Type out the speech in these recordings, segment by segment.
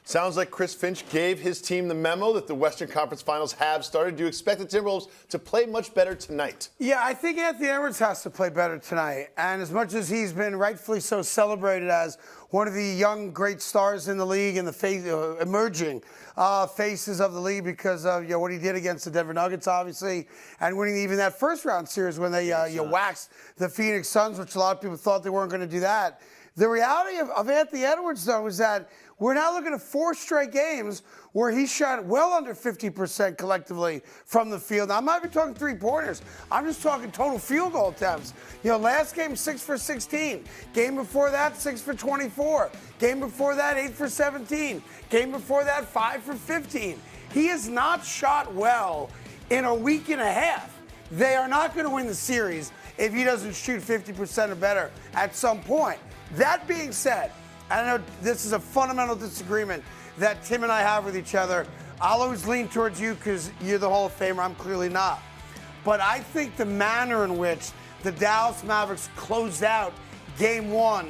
Sounds like Chris Finch gave his team the memo that the Western Conference Finals have started. Do you expect the Timberwolves to play much better tonight? Yeah, I think Anthony Edwards has to play better tonight. And as much as he's been rightfully so celebrated as one of the young great stars in the league and the emerging faces of the league because of what he did against the Denver Nuggets, obviously, and winning even that first-round series when they waxed the Phoenix Suns, which a lot of people thought they weren't going to do that. The reality of Anthony Edwards, though, is that we're now looking at 4 straight games where he shot well under 50% collectively from the field. Now, I'm not even talking three-pointers. I'm just talking total field goal attempts. Last game, 6 for 16. Game before that, 6 for 24. Game before that, 8 for 17. Game before that, 5 for 15. He has not shot well in a week and a half. They are not going to win the series if he doesn't shoot 50% or better at some point. That being said, I know this is a fundamental disagreement that Tim and I have with each other. I'll always lean towards you because you're the Hall of Famer. I'm clearly not. But I think the manner in which the Dallas Mavericks closed out Game 1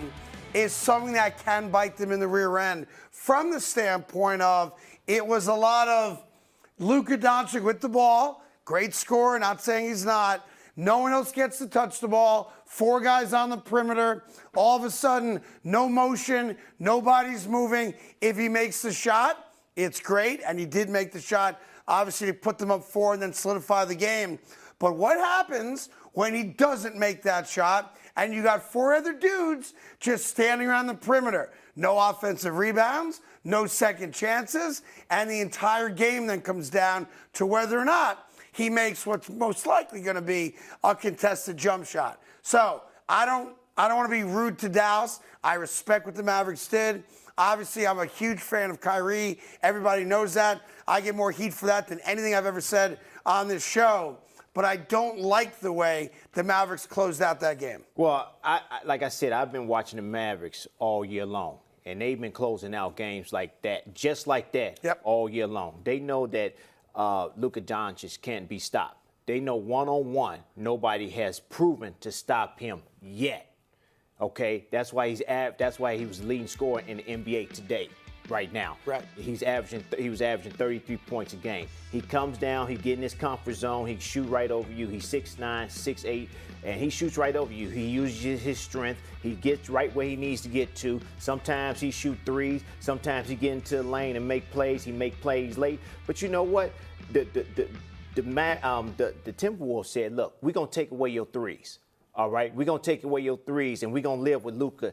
is something that can bite them in the rear end from the standpoint of it was a lot of Luka Doncic with the ball, great scorer, not saying he's not. No one else gets to touch the ball. 4 guys on the perimeter. All of a sudden, no motion. Nobody's moving. If he makes the shot, it's great. And he did make the shot, obviously, to put them up 4 and then solidify the game. But what happens when he doesn't make that shot and you got 4 other dudes just standing around the perimeter? No offensive rebounds, no second chances, and the entire game then comes down to whether or not he makes what's most likely going to be a contested jump shot. So I don't want to be rude to Dallas. I respect what the Mavericks did. Obviously, I'm a huge fan of Kyrie. Everybody knows that. I get more heat for that than anything I've ever said on this show. But I don't like the way the Mavericks closed out that game. Well, like I said, I've been watching the Mavericks all year long. And they've been closing out games like that, just like that, all year long. They know that Luka Doncic can't be stopped. They know one-on-one, nobody has proven to stop him yet. Okay, that's why he was the leading scorer in the NBA today, right now. Right. He was averaging 33 points a game. He comes down, he get in his comfort zone, he shoot right over you. He's 6'9", 6'8", and he shoots right over you. He uses his strength. He gets right where he needs to get to. Sometimes he shoot threes. Sometimes he get into the lane and make plays. He make plays late. But you know what? The Timberwolves said, look, we're going to take away your threes. All right, we're going to take away your threes, and we're going to live with Luka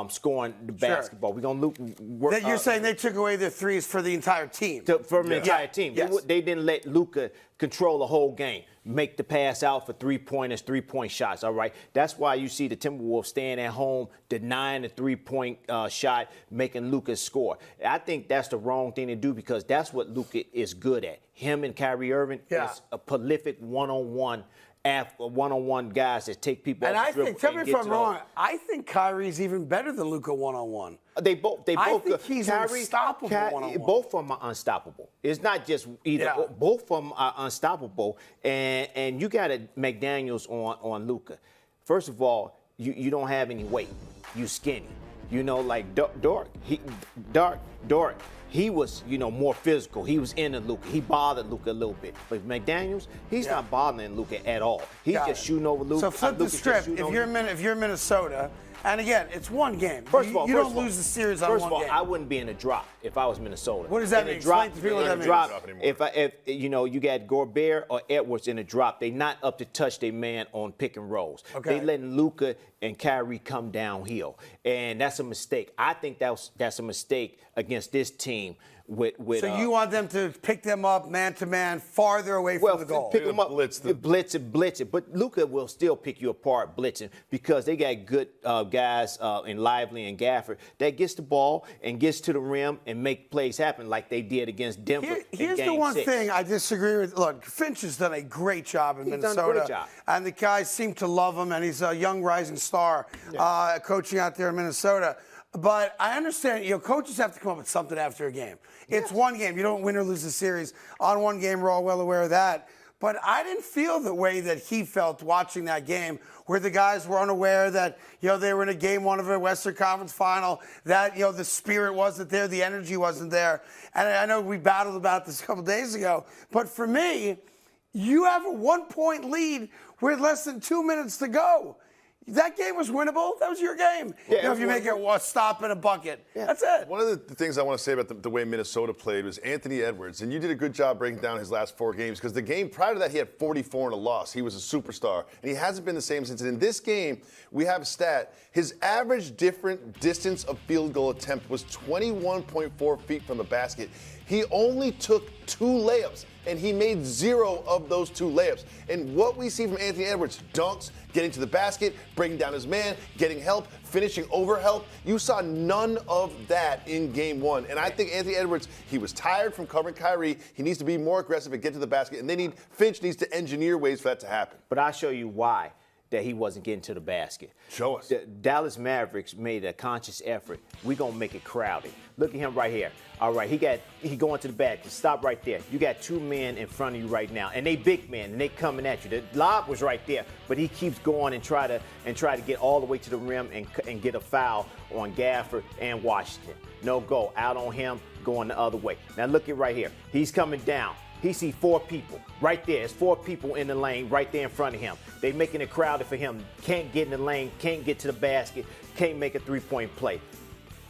scoring the basketball. Sure. We're going to you're saying they took away their threes for the entire team. For the entire team. Yes. They didn't let Luka control the whole game, make the pass out for three-pointers, three-point shots, all right? That's why you see the Timberwolves staying at home, denying the three-point shot, making Luka score. I think that's the wrong thing to do because that's what Luka is good at. Him and Kyrie Irving is a prolific one-on-one guys that take people and off I the think, tell me if I'm wrong, home. I think Kyrie's even better than Luka one-on-one. They both. I think he's unstoppable one-on-one. Both of them are unstoppable. It's not just either. Yeah. Both of them are unstoppable. And you got McDaniels on Luka. First of all, you don't have any weight. You skinny. Like Dort. He was, more physical. He was into Luka. He bothered Luka a little bit. But McDaniels, he's not bothering Luka at all. He's just shooting over Luka. So flip the script. If you're Minnesota, and again, it's one game. First of all, you don't lose the series on one game. First of all, I wouldn't be in a drop if I was Minnesota. What does that mean? Explain to people what that means. If you got Gobert or Edwards in a drop, they not up to touch their man on pick and rolls. Okay. They letting Luka and Kyrie come downhill, and that's a mistake. I think that's a mistake against this team. So you want them to pick them up man-to-man farther away from the goal. Pick them up, blitz it. But Luka will still pick you apart blitzing because they got good guys in Lively and Gafford that gets the ball and gets to the rim and make plays happen like they did against Denver. Here's the one thing I disagree with. Look, Finch has done a great job in Minnesota. Done a great job. And the guys seem to love him, and he's a young rising star coaching out there in Minnesota. But I understand, coaches have to come up with something after a game. It's one game. You don't win or lose the series on one game. We're all well aware of that. But I didn't feel the way that he felt watching that game, where the guys were unaware that, they were in a game one of a Western Conference final, that, the spirit wasn't there, the energy wasn't there. And I know we battled about this a couple days ago, but for me, you have a 1-point lead with less than 2 minutes to go. That game was winnable. That was your game. Yeah, if you make it a stop in a bucket. Yeah. That's it. One of the things I want to say about the way Minnesota played was Anthony Edwards, and you did a good job breaking down his last 4 games, because the game prior to that he had 44 and a loss. He was a superstar, and he hasn't been the same since. And in this game, we have a stat. His average different distance of field goal attempt was 21.4 feet from the basket. He only took 2 layups, and he made 0 of those 2 layups. And what we see from Anthony Edwards, dunks, getting to the basket, breaking down his man, getting help, finishing over help. You saw none of that in game 1. And I think Anthony Edwards, he was tired from covering Kyrie. He needs to be more aggressive and get to the basket. And Finch needs to engineer ways for that to happen. But I'll show you why that he wasn't getting to the basket. Show us. The Dallas Mavericks made a conscious effort. We're going to make it crowded. Look at him right here. All right, he going to the basket. Stop right there. You got 2 men in front of you right now, and they big men, and they coming at you. The lob was right there, but he keeps going and try to get all the way to the rim and get a foul on Gafford and Washington. No go. Out on him, going the other way. Now look at right here. He's coming down. He see 4 people right there. It's 4 people in the lane right there in front of him. They making it crowded for him. Can't get in the lane, can't get to the basket, can't make a 3-point play.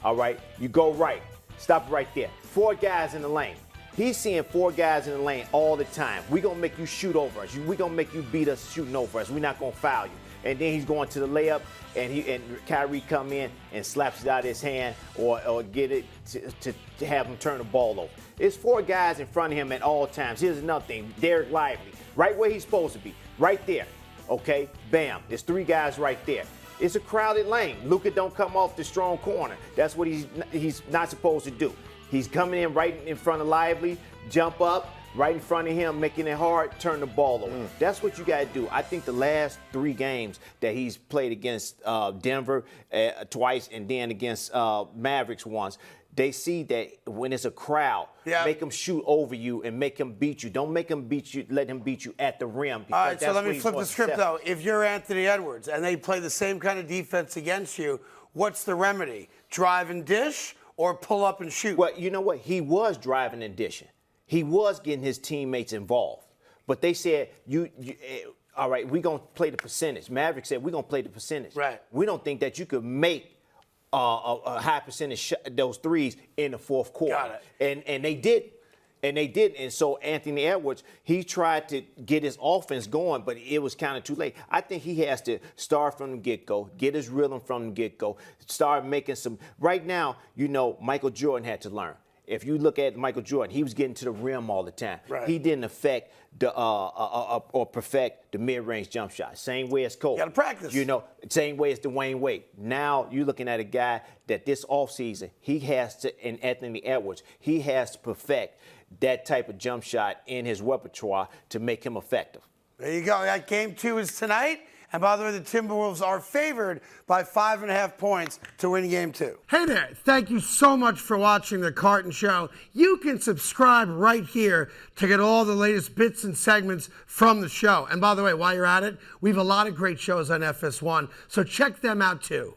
All right, you go right. Stop right there. 4 guys in the lane. He's seeing 4 guys in the lane all the time. We're going to make you shoot over us. We're going to make you beat us shooting over us. We're not going to foul you. And then he's going to the layup, and Kyrie come in and slaps it out of his hand or get it to have him turn the ball over. It's 4 guys in front of him at all times. Here's another thing. Derek Lively, right where he's supposed to be, right there. Okay, bam. There's 3 guys right there. It's a crowded lane. Luka don't come off the strong corner. That's what he's not supposed to do. He's coming in right in front of Lively, jump up, right in front of him, making it hard, turn the ball over. That's what you got to do. I think the last 3 games that he's played against Denver twice and then against Mavericks once, they see that when it's a crowd, make him shoot over you and make him beat you. Don't make him beat you, let him beat you at the rim. All right, so let me flip the script, though. If you're Anthony Edwards and they play the same kind of defense against you, what's the remedy? Drive and dish or pull up and shoot? Well, you know what? He was driving and dishing. He was getting his teammates involved. But they said, all right, we're going to play the percentage. Maverick said, we're going to play the percentage. Right. We don't think that you could make a high percentage those threes in the 4th quarter. Got it. And they did. And they didn't. And so Anthony Edwards, he tried to get his offense going, but it was kind of too late. I think he has to start from the get-go, get his rhythm from the get-go, start making some. Right now, Michael Jordan had to learn. If you look at Michael Jordan, he was getting to the rim all the time. Right. He didn't affect or perfect the mid-range jump shot. Same way as Cole. You got to practice. Same way as Dwayne Wade. Now you're looking at a guy that this offseason, he has to, and Anthony Edwards, he has to perfect that type of jump shot in his repertoire to make him effective. There you go. That game 2 is tonight. And by the way, the Timberwolves are favored by 5.5 points to win game 2. Hey there. Thank you so much for watching The Carton Show. You can subscribe right here to get all the latest bits and segments from the show. And by the way, while you're at it, we have a lot of great shows on FS1, so check them out too.